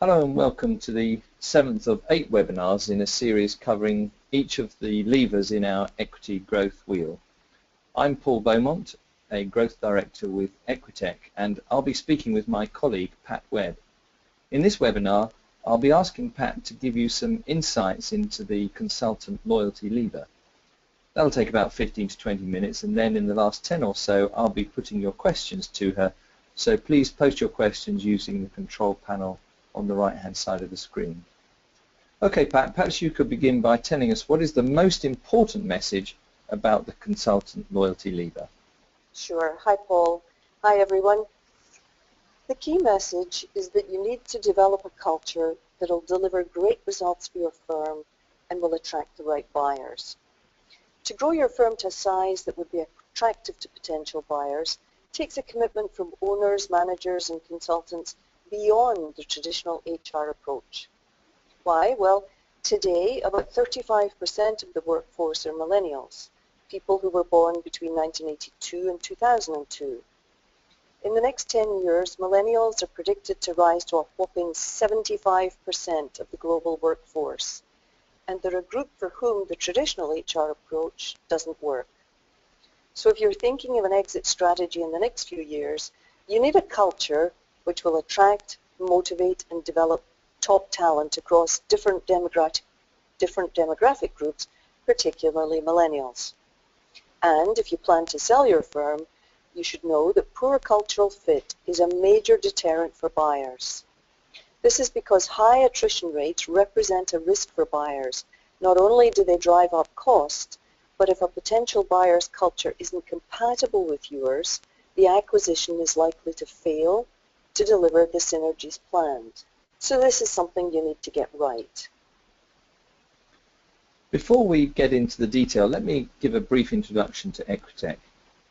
Hello and welcome to the 7th of 8 webinars in a series covering each of the levers in our equity growth wheel. I'm Paul Beaumont, a growth director with Equiteq, and I'll be speaking with my colleague Pat Webb. In this webinar, I'll be asking Pat to give you some insights into the consultant loyalty lever. That'll take about 15 to 20 minutes, and then in the last 10 or so I'll be putting your questions to her, so please post your questions using the control panel on the right hand side of the screen. Okay Pat, perhaps you could begin by telling us what is the most important message about the consultant loyalty lever. Sure. Hi Paul. Hi everyone. The key message is that you need to develop a culture that will deliver great results for your firm and will attract the right buyers. To grow your firm to a size that would be attractive to potential buyers takes a commitment from owners, managers and consultants beyond the traditional HR approach. Why? Well, today about 35% of the workforce are millennials, people who were born between 1982 and 2002. In the next 10 years, millennials are predicted to rise to a whopping 75% of the global workforce, and they're a group for whom the traditional HR approach doesn't work. So if you're thinking of an exit strategy in the next few years, you need a culture which will attract, motivate and develop top talent across different demographic groups, particularly millennials. And if you plan to sell your firm, you should know that poor cultural fit is a major deterrent for buyers. This is because high attrition rates represent a risk for buyers. Not only do they drive up cost, but if a potential buyer's culture isn't compatible with yours, the acquisition is likely to fail to deliver the synergies planned. So this is something you need to get right. Before we get into the detail, let me give a brief introduction to Equiteq.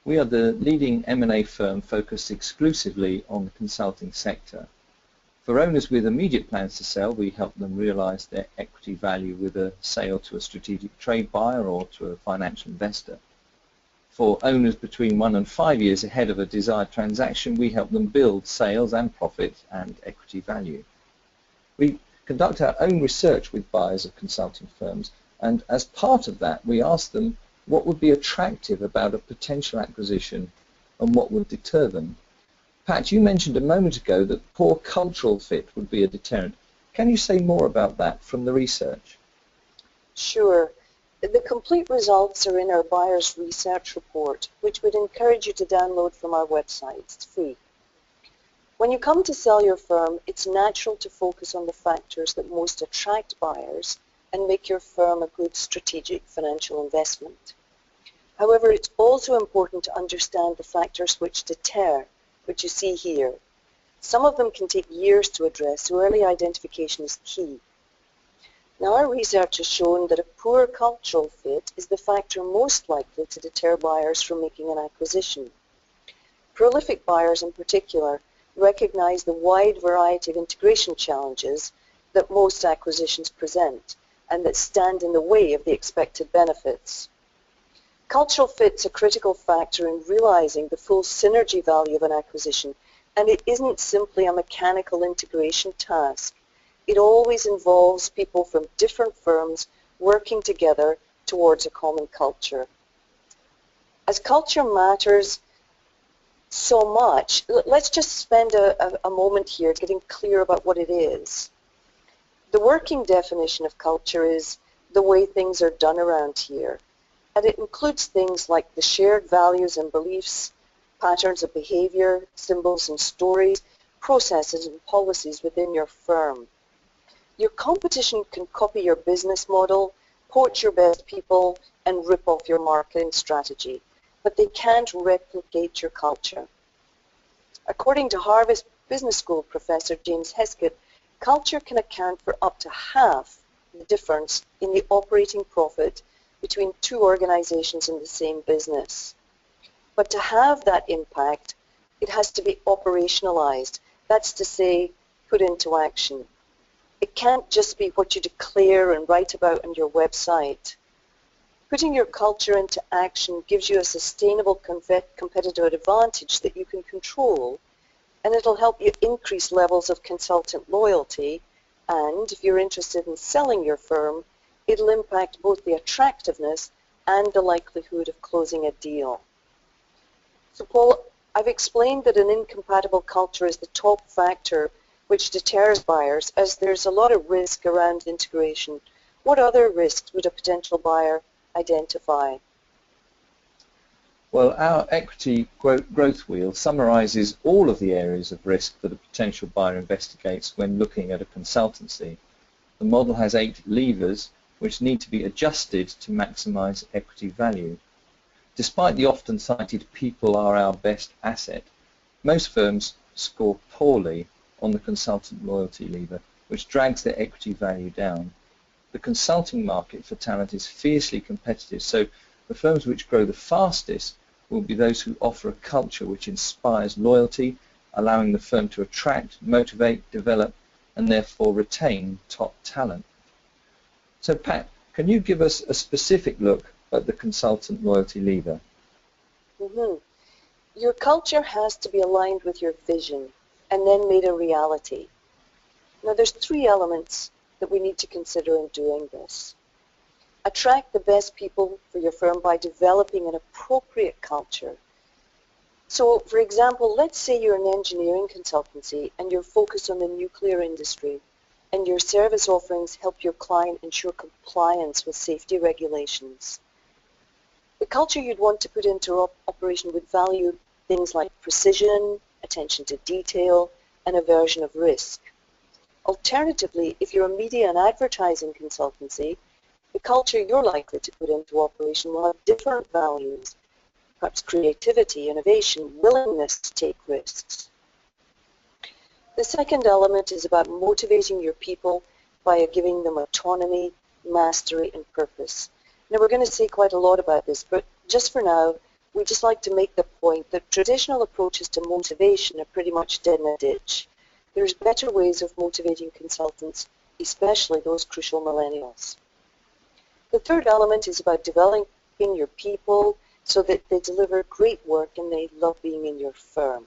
We are the leading M&A firm focused exclusively on the consulting sector. For owners with immediate plans to sell, we help them realize their equity value with a sale to a strategic trade buyer or to a financial investor. For owners between 1 and 5 years ahead of a desired transaction, we help them build sales and profit and equity value. We conduct our own research with buyers of consulting firms, and as part of that, we ask them what would be attractive about a potential acquisition and what would deter them. Pat, you mentioned a moment ago that poor cultural fit would be a deterrent. Can you say more about that from the research? Sure. The complete results are in our buyer's research report, which we'd encourage you to download from our website. It's free. When you come to sell your firm, it's natural to focus on the factors that most attract buyers and make your firm a good strategic financial investment. However, it's also important to understand the factors which deter, which you see here. Some of them can take years to address, so early identification is key. Now, our research has shown that a poor cultural fit is the factor most likely to deter buyers from making an acquisition. Prolific buyers in particular recognize the wide variety of integration challenges that most acquisitions present and that stand in the way of the expected benefits. Cultural fit is a critical factor in realizing the full synergy value of an acquisition, and it isn't simply a mechanical integration task. It always involves people from different firms working together towards a common culture. As culture matters so much, let's just spend a moment here getting clear about what it is. The working definition of culture is the way things are done around here, and it includes things like the shared values and beliefs, patterns of behavior, symbols and stories, processes and policies within your firm. Your competition can copy your business model, poach your best people, and rip off your marketing strategy, but they can't replicate your culture. According to Harvard Business School professor James Heskett, culture can account for up to half the difference in the operating profit between two organizations in the same business. But to have that impact, it has to be operationalized. That's to say, put into action. It can't just be what you declare and write about on your website. Putting your culture into action gives you a sustainable competitive advantage that you can control and it'll help you increase levels of consultant loyalty, and if you're interested in selling your firm, it'll impact both the attractiveness and the likelihood of closing a deal. So Paul, I've explained that an incompatible culture is the top factor which deters buyers, as there's a lot of risk around integration. What other risks would a potential buyer identify? Well, our equity growth wheel summarizes all of the areas of risk that a potential buyer investigates when looking at a consultancy. The model has 8 levers which need to be adjusted to maximize equity value. Despite the often cited people are our best asset, most firms score poorly on the consultant loyalty lever, which drags their equity value down. The consulting market for talent is fiercely competitive, so the firms which grow the fastest will be those who offer a culture which inspires loyalty, allowing the firm to attract, motivate, develop, and therefore retain top talent. So Pat, can you give us a specific look at the consultant loyalty lever? Your culture has to be aligned with your vision and then made a reality. Now there's 3 elements that we need to consider in doing this. Attract the best people for your firm by developing an appropriate culture. So, for example, let's say you're an engineering consultancy and you're focused on the nuclear industry, and your service offerings help your client ensure compliance with safety regulations. The culture you'd want to put into operation would value things like precision, attention to detail, and aversion of risk. Alternatively, if you're a media and advertising consultancy, the culture you're likely to put into operation will have different values, perhaps creativity, innovation, willingness to take risks. The second element is about motivating your people by giving them autonomy, mastery, and purpose. Now, we're going to say quite a lot about this, but just for now, we'd just like to make the point that traditional approaches to motivation are pretty much dead in a ditch. There's better ways of motivating consultants, especially those crucial millennials. The third element is about developing your people so that they deliver great work and they love being in your firm.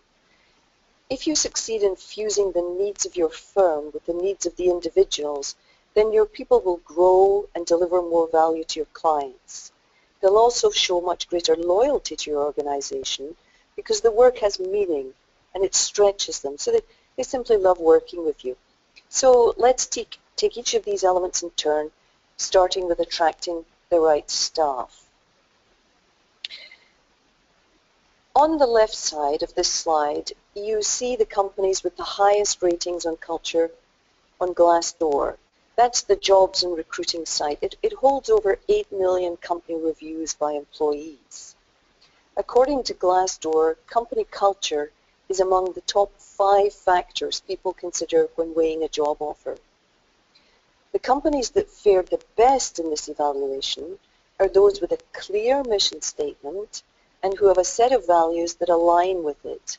If you succeed in fusing the needs of your firm with the needs of the individuals, then your people will grow and deliver more value to your clients. They'll also show much greater loyalty to your organization because the work has meaning and it stretches them, so that they simply love working with you. So let's take each of these elements in turn, starting with attracting the right staff. On the left side of this slide, you see the companies with the highest ratings on culture on Glassdoor. That's the jobs and recruiting site. It holds over 8 million company reviews by employees. According to Glassdoor, company culture is among the top 5 factors people consider when weighing a job offer. The companies that fared the best in this evaluation are those with a clear mission statement and who have a set of values that align with it.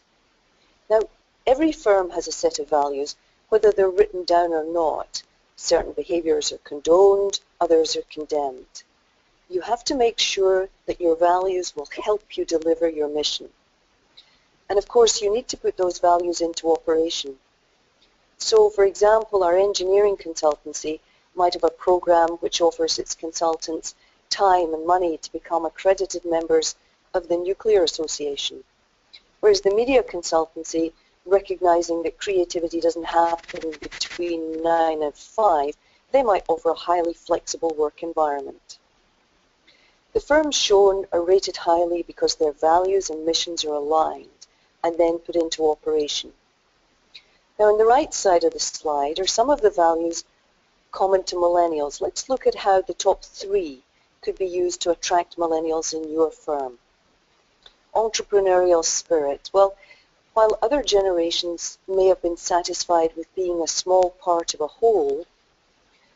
Now, every firm has a set of values, whether they're written down or not. Certain behaviors are condoned, others are condemned. You have to make sure that your values will help you deliver your mission. And of course, you need to put those values into operation. So, for example, our engineering consultancy might have a program which offers its consultants time and money to become accredited members of the Nuclear Association. Whereas the media consultancy, recognizing that creativity doesn't happen between 9 and 5, they might offer a highly flexible work environment. The firms shown are rated highly because their values and missions are aligned and then put into operation. Now, on the right side of the slide are some of the values common to millennials. Let's look at how the top 3 could be used to attract millennials in your firm. Entrepreneurial spirit. Well, while other generations may have been satisfied with being a small part of a whole,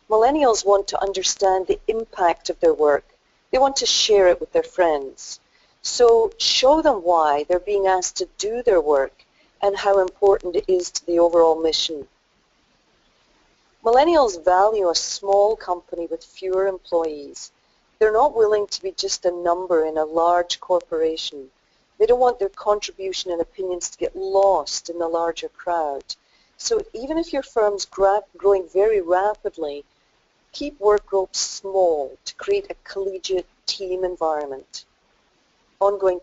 millennials want to understand the impact of their work. They want to share it with their friends. So show them why they're being asked to do their work and how important it is to the overall mission. Millennials value a small company with fewer employees. They're not willing to be just a number in a large corporation. They don't want their contribution and opinions to get lost in the larger crowd. So even if your firm's growing very rapidly, keep work groups small to create a collegiate team environment. Ongoing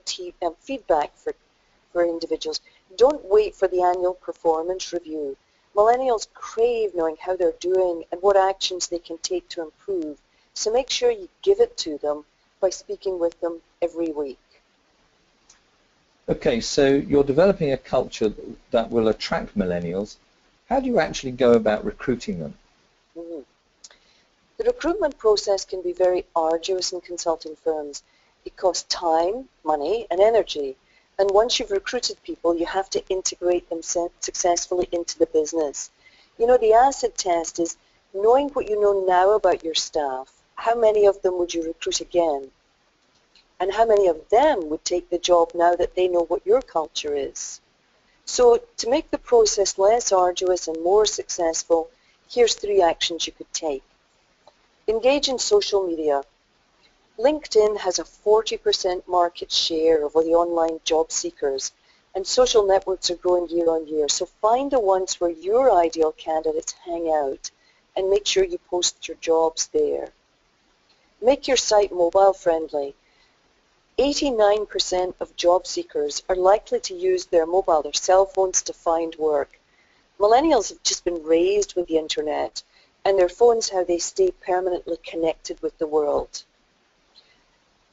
feedback for individuals. Don't wait for the annual performance review. Millennials crave knowing how they're doing and what actions they can take to improve. So make sure you give it to them by speaking with them every week. Okay, so you're developing a culture that will attract millennials. How do you actually go about recruiting them? Mm-hmm. The recruitment process can be very arduous in consulting firms. It costs time, money, and energy. And once you've recruited people, you have to integrate them successfully into the business. You know, the acid test is knowing what you know now about your staff. How many of them would you recruit again? And how many of them would take the job now that they know what your culture is? So to make the process less arduous and more successful, here's 3 actions you could take. Engage in social media. LinkedIn has a 40% market share of the online job seekers, and social networks are growing year on year. So find the ones where your ideal candidates hang out and make sure you post your jobs there. Make your site mobile friendly. 89% of job seekers are likely to use their cell phones to find work. Millennials have just been raised with the internet, and their phones how they stay permanently connected with the world.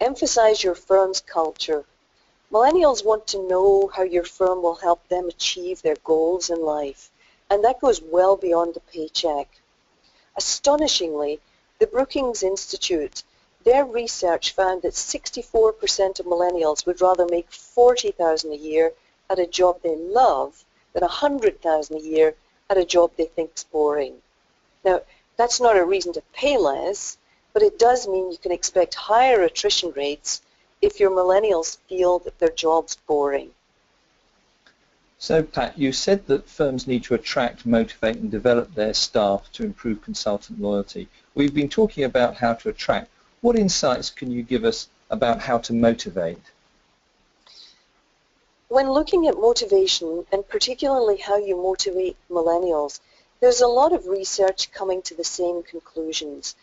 Emphasize your firm's culture. Millennials want to know how your firm will help them achieve their goals in life, and that goes well beyond the paycheck. Astonishingly, the Brookings Institute, their research found that 64% of millennials would rather make $40,000 a year at a job they love than $100,000 a year at a job they think is boring. Now, that's not a reason to pay less, but it does mean you can expect higher attrition rates if your millennials feel that their job's boring. So, Pat, you said that firms need to attract, motivate and develop their staff to improve consultant loyalty. We've been talking about how to attract. What insights can you give us about how to motivate? When looking at motivation, and particularly how you motivate millennials, there's a lot of research coming to the same conclusions.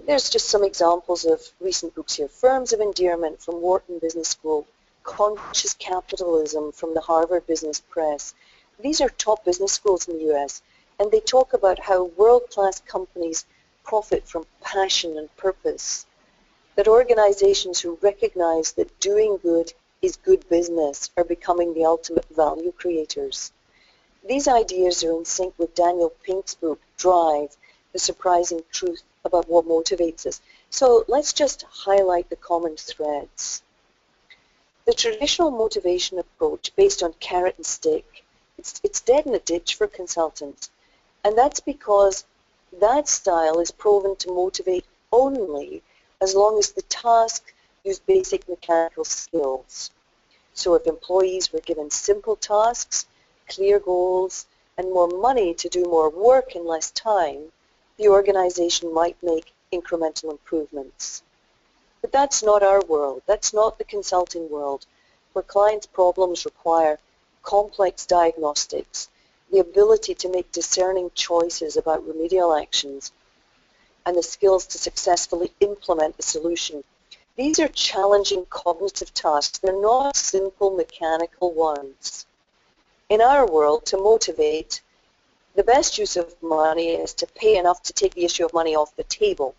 There's just some examples of recent books here. Firms of Endearment from Wharton Business School, Conscious Capitalism from the Harvard Business Press. These are top business schools in the US, and they talk about how world-class companies profit from passion and purpose, that organizations who recognize that doing good is good business are becoming the ultimate value creators. These ideas are in sync with Daniel Pink's book, Drive, The Surprising Truth about what motivates us. So let's just highlight the common threads. The traditional motivation approach based on carrot and stick, it's dead in a ditch for consultants. And that's because that style is proven to motivate only as long as the task use basic mechanical skills. So if employees were given simple tasks, clear goals, and more money to do more work in less time, the organization might make incremental improvements. But that's not our world. That's not the consulting world, where clients' problems require complex diagnostics, the ability to make discerning choices about remedial actions, and the skills to successfully implement a solution. These are challenging cognitive tasks. They're not simple mechanical ones. In our world, to motivate, the best use of money is to pay enough to take the issue of money off the table.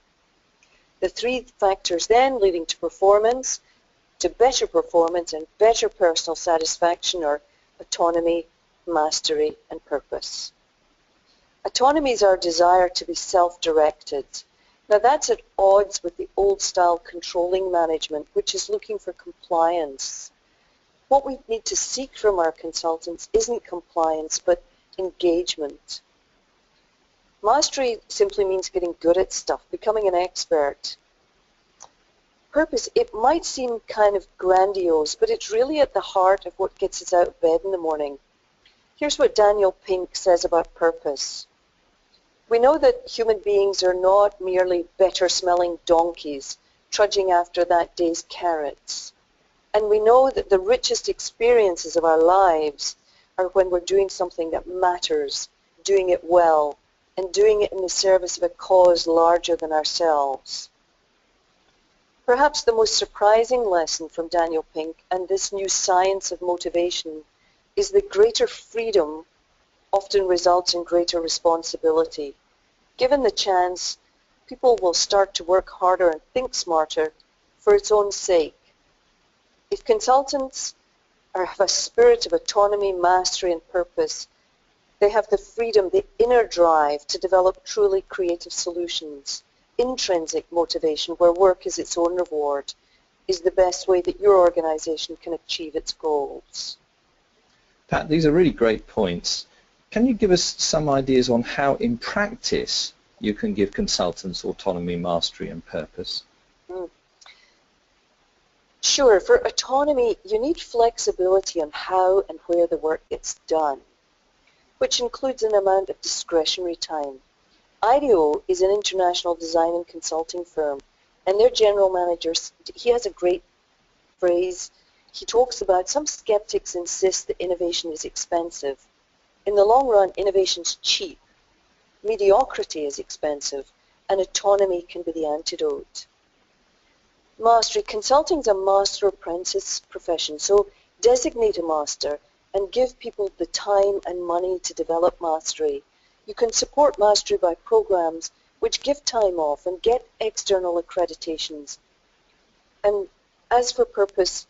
The 3 factors then leading to performance, to better performance and better personal satisfaction are autonomy, mastery, and purpose. Autonomy is our desire to be self-directed. Now that's at odds with the old-style controlling management, which is looking for compliance. What we need to seek from our consultants isn't compliance, but engagement. Mastery simply means getting good at stuff, becoming an expert. Purpose, it might seem kind of grandiose, but it's really at the heart of what gets us out of bed in the morning. Here's what Daniel Pink says about purpose. We know that human beings are not merely better-smelling donkeys trudging after that day's carrots. And we know that the richest experiences of our lives are when we're doing something that matters, doing it well, and doing it in the service of a cause larger than ourselves. Perhaps the most surprising lesson from Daniel Pink and this new science of motivation is that greater freedom often results in greater responsibility. Given the chance, people will start to work harder and think smarter for its own sake. If consultants have a spirit of autonomy, mastery, and purpose, they have the freedom, the inner drive to develop truly creative solutions. Intrinsic motivation, where work is its own reward, is the best way that your organization can achieve its goals. Pat, these are really great points. Can you give us some ideas on how, in practice, you can give consultants autonomy, mastery, and purpose? Sure. For autonomy, you need flexibility on how and where the work gets done, which includes an amount of discretionary time. IDEO is an international design and consulting firm, and their general manager, he has a great phrase. He talks about some skeptics insist that innovation is expensive. In the long run, innovation's cheap. Mediocrity is expensive, and autonomy can be the antidote. Mastery. Consulting is a master-apprentice profession, so designate a master and give people the time and money to develop mastery. You can support mastery by programs which give time off and get external accreditations. And as for purpose,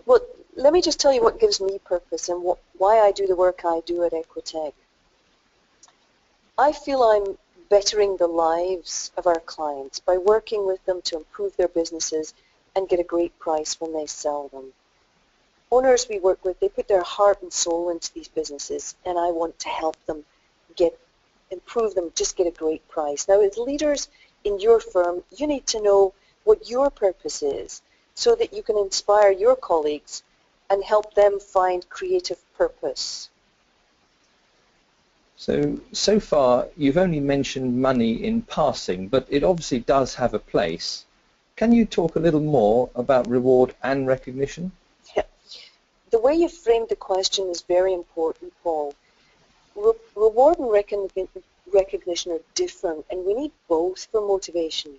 well, let me just tell you what gives me purpose and why I do the work I do at Equiteq. I feel I'm bettering the lives of our clients by working with them to improve their businesses and get a great price when they sell them. Owners we work with, they put their heart and soul into these businesses, and I want to help them improve them, just get a great price. Now, as leaders in your firm, you need to know what your purpose is so that you can inspire your colleagues and help them find creative purpose. So far, you've only mentioned money in passing, but it obviously does have a place. Can you talk a little more about reward and recognition? Yeah. The way you framed the question is very important, Paul. Reward and recognition are different, and we need both for motivation.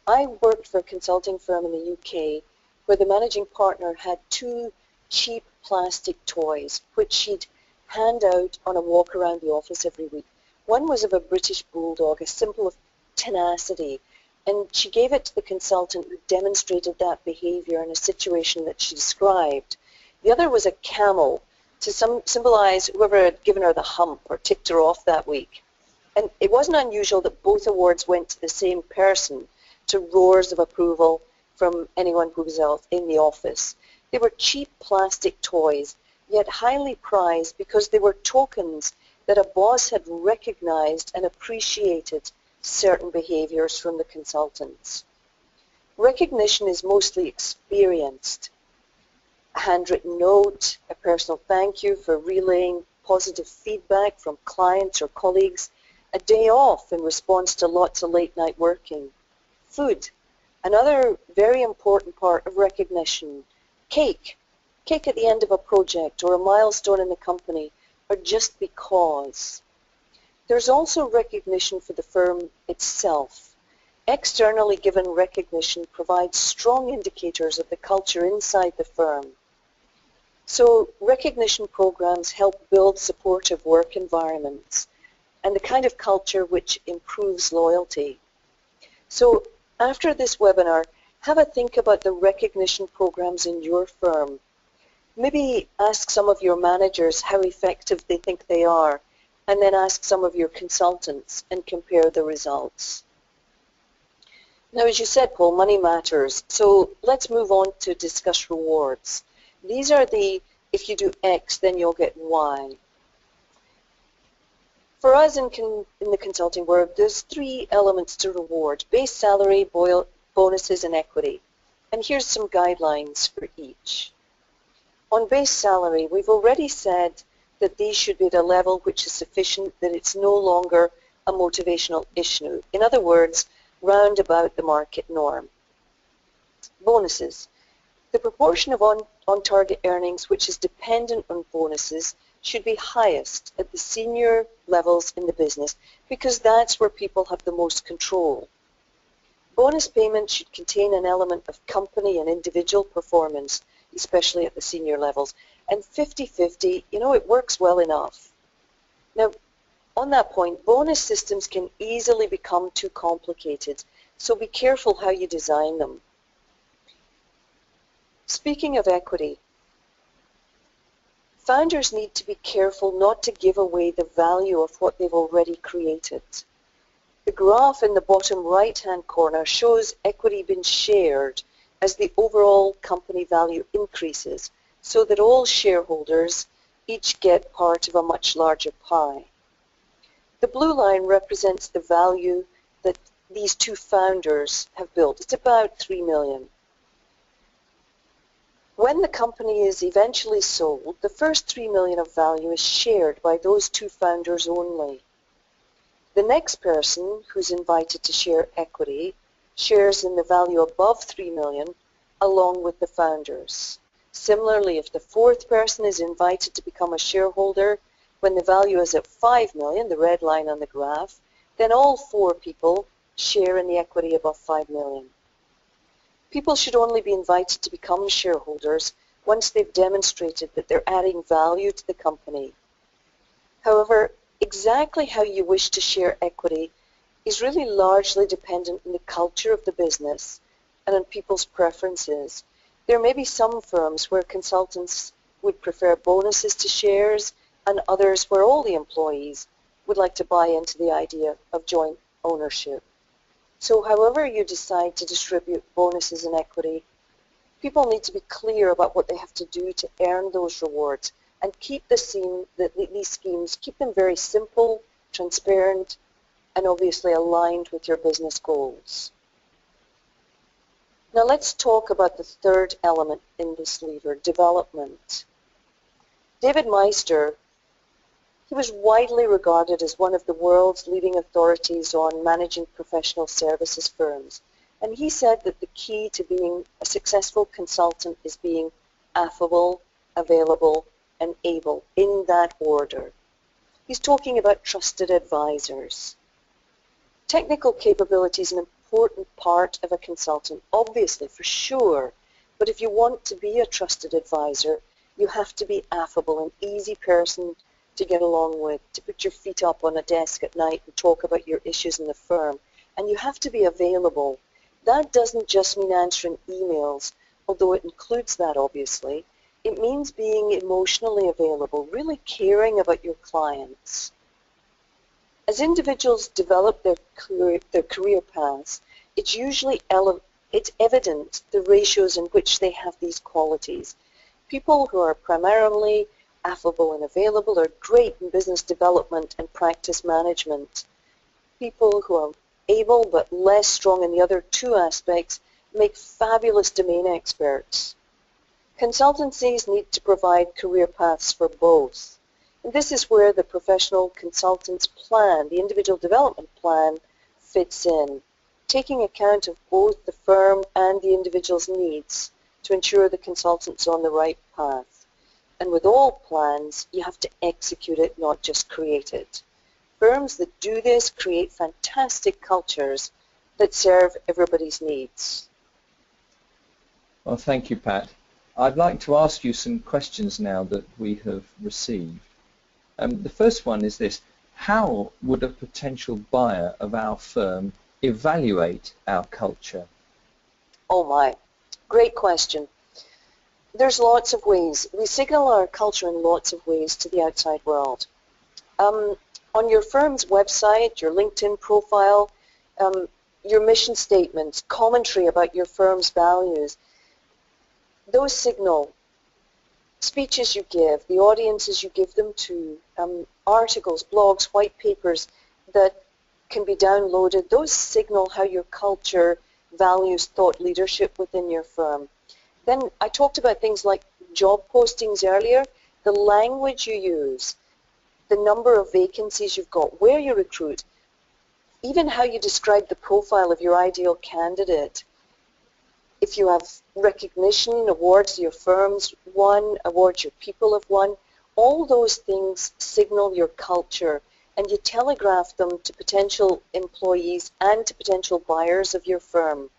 I worked for a consulting firm in the UK where the managing partner had 2 cheap plastic toys which she'd hand out on a walk around the office every week. One was of a British bulldog, a symbol of tenacity, and she gave it to the consultant who demonstrated that behavior in a situation that she described. The other was a camel, to symbolize whoever had given her the hump or ticked her off that week. And it wasn't unusual that both awards went to the same person, to roars of approval from anyone who was in the office. They were cheap plastic toys, yet highly prized because they were tokens that a boss had recognized and appreciated certain behaviors from the consultants. Recognition is mostly experienced. A handwritten note, a personal thank you for relaying positive feedback from clients or colleagues, a day off in response to lots of late night working. Food, another very important part of recognition. Cake at the end of a project or a milestone in the company, or just because. There's also recognition for the firm itself. Externally given recognition provides strong indicators of the culture inside the firm. So recognition programs help build supportive work environments and the kind of culture which improves loyalty. So after this webinar, have a think about the recognition programs in your firm. Maybe ask some of your managers how effective they think they are, and then ask some of your consultants and compare the results. Now, as you said, Paul, money matters. So let's move on to discuss rewards. These are the, if you do X, then you'll get Y. For us in the consulting world, there's 3 elements to reward: base salary, bonuses, and equity. And here's some guidelines for each. On base salary, we've already said that these should be at a level which is sufficient, that it's no longer a motivational issue. In other words, round about the market norm. Bonuses. The proportion of on-target earnings which is dependent on bonuses should be highest at the senior levels in the business because that's where people have the most control. Bonus payments should contain an element of company and individual performance, especially at the senior levels. And 50-50, it works well enough. Now, on that point, bonus systems can easily become too complicated, so be careful how you design them. Speaking of equity, founders need to be careful not to give away the value of what they've already created. The graph in the bottom right-hand corner shows equity being shared as the overall company value increases, so that all shareholders each get part of a much larger pie. The blue line represents the value that these two founders have built. It's about 3 million. When the company is eventually sold, the first 3 million of value is shared by those two founders only. The next person who's invited to share equity shares in the value above 3 million along with the founders. Similarly, if the fourth person is invited to become a shareholder when the value is at 5 million, the red line on the graph, then all four people share in the equity above 5 million. People should only be invited to become shareholders once they've demonstrated that they're adding value to the company. However, exactly how you wish to share equity is really largely dependent on the culture of the business and on people's preferences. There may be some firms where consultants would prefer bonuses to shares and others where all the employees would like to buy into the idea of joint ownership. So however you decide to distribute bonuses and equity, people need to be clear about what they have to do to earn those rewards and keep these schemes, keep them very simple, transparent, and obviously aligned with your business goals. Now let's talk about the third element in this lever, development. David Meister, he was widely regarded as one of the world's leading authorities on managing professional services firms. And he said that the key to being a successful consultant is being affable, available, and able, in that order. He's talking about trusted advisors. Technical capability is an important part of a consultant, obviously, for sure. But if you want to be a trusted advisor, you have to be affable, an easy person to get along with, to put your feet up on a desk at night and talk about your issues in the firm. And you have to be available. That doesn't just mean answering emails, although it includes that, obviously. It means being emotionally available, really caring about your clients. As individuals develop their career paths, it's evident the ratios in which they have these qualities. People who are primarily affable and available are great in business development and practice management. People who are able but less strong in the other two aspects make fabulous domain experts. Consultancies need to provide career paths for both. And this is where the professional consultant's plan, the individual development plan, fits in, taking account of both the firm and the individual's needs to ensure the consultant's on the right path. And with all plans, you have to execute it, not just create it. Firms that do this create fantastic cultures that serve everybody's needs. Well, thank you, Pat. I'd like to ask you some questions now that we have received. The first one is this: how would a potential buyer of our firm evaluate our culture? Oh my, great question. There's lots of ways. We signal our culture in lots of ways to the outside world. On your firm's website, your LinkedIn profile, your mission statements, commentary about your firm's values, those signal speeches you give, the audiences you give them to, articles, blogs, white papers that can be downloaded, those signal how your culture values thought leadership within your firm. Then I talked about things like job postings earlier, the language you use, the number of vacancies you've got, where you recruit, even how you describe the profile of your ideal candidate. if you have recognition, awards your firm's won, awards your people have won, all those things signal your culture, and you telegraph them to potential employees and to potential buyers of your firm.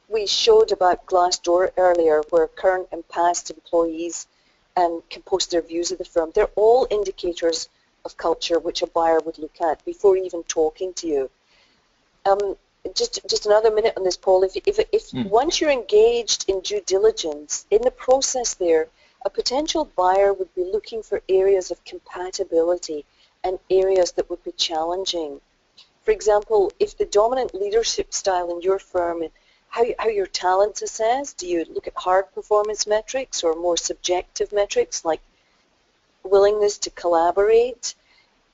We showed about Glassdoor earlier, where current and past employees can post their views of the firm. They're all indicators of culture which a buyer would look at before even talking to you. Just another minute on this, Paul. If once you're engaged in due diligence, in the process there, a potential buyer would be looking for areas of compatibility and areas that would be challenging. For example, if the dominant leadership style in your firm, how your talent's assessed, do you look at hard performance metrics or more subjective metrics like willingness to collaborate?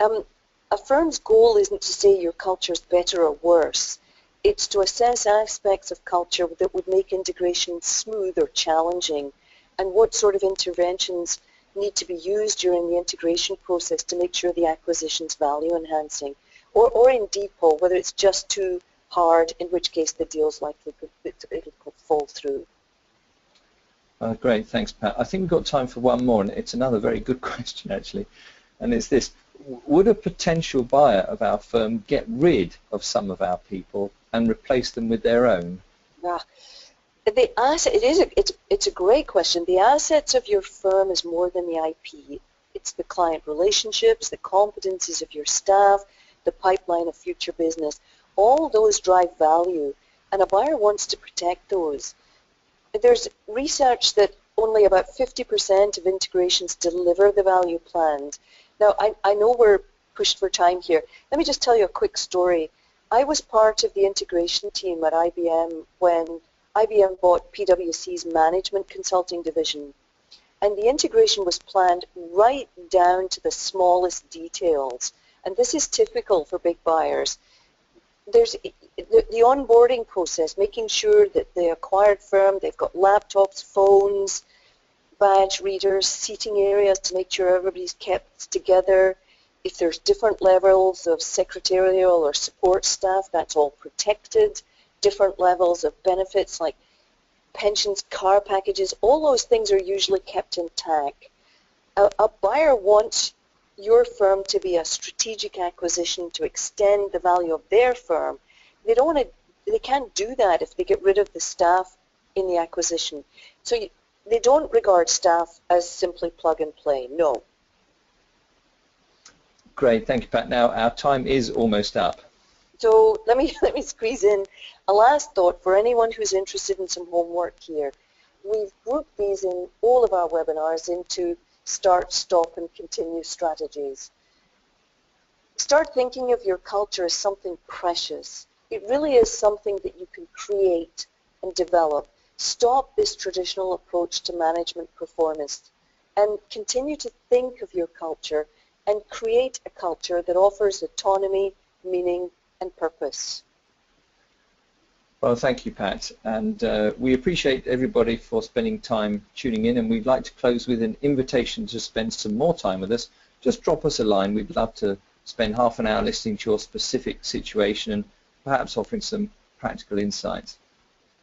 A firm's goal isn't to say your culture is better or worse. It's to assess aspects of culture that would make integration smooth or challenging, and what sort of interventions need to be used during the integration process to make sure the acquisition's value enhancing. Or in Paul, whether it's just too hard, in which case the deal's likely it'll fall through. Great, thanks, Pat. I think we've got time for one more, and it's another very good question, actually. And it's this: would a potential buyer of our firm get rid of some of our people and replace them with their own? Yeah. The asset, it's a great question. The assets of your firm is more than the IP. It's the client relationships, the competencies of your staff, the pipeline of future business. All those drive value, and a buyer wants to protect those. There's research that only about 50% of integrations deliver the value planned. Now, I know we're pushed for time here. Let me just tell you a quick story. I was part of the integration team at IBM when IBM bought PwC's management consulting division, and the integration was planned right down to the smallest details, and this is typical for big buyers. There's the onboarding process, making sure that the acquired firm, they've got laptops, phones, badge readers, seating areas to make sure everybody's kept together. If there's different levels of secretarial or support staff, that's all protected. Different levels of benefits like pensions, car packages, all those things are usually kept intact. A buyer wants your firm to be a strategic acquisition to extend the value of their firm. They can't do that if they get rid of the staff in the acquisition. So they don't regard staff as simply plug and play, no. Great, thank you, Pat. Now our time is almost up. So let me squeeze in a last thought for anyone who's interested in some homework here. We've grouped these in all of our webinars into start, stop, and continue strategies. Start thinking of your culture as something precious. It really is something that you can create and develop. Stop this traditional approach to management performance and continue to think of your culture and create a culture that offers autonomy, meaning, and purpose. Well, thank you, Pat, and we appreciate everybody for spending time tuning in, and we'd like to close with an invitation to spend some more time with us. Just drop us a line. We'd love to spend half an hour listening to your specific situation and perhaps offering some practical insights.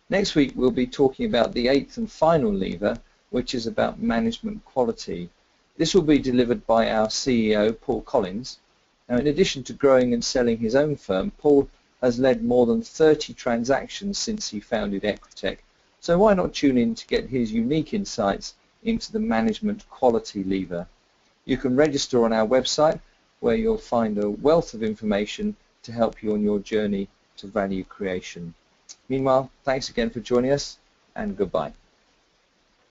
Next week we'll be talking about the 8th and final lever, which is about management quality. This will be delivered by our CEO, Paul Collins. Now, in addition to growing and selling his own firm, Paul has led more than 30 transactions since he founded Equiteq. So why not tune in to get his unique insights into the management quality lever. You can register on our website, where you'll find a wealth of information to help you on your journey to value creation. Meanwhile, thanks again for joining us, and goodbye.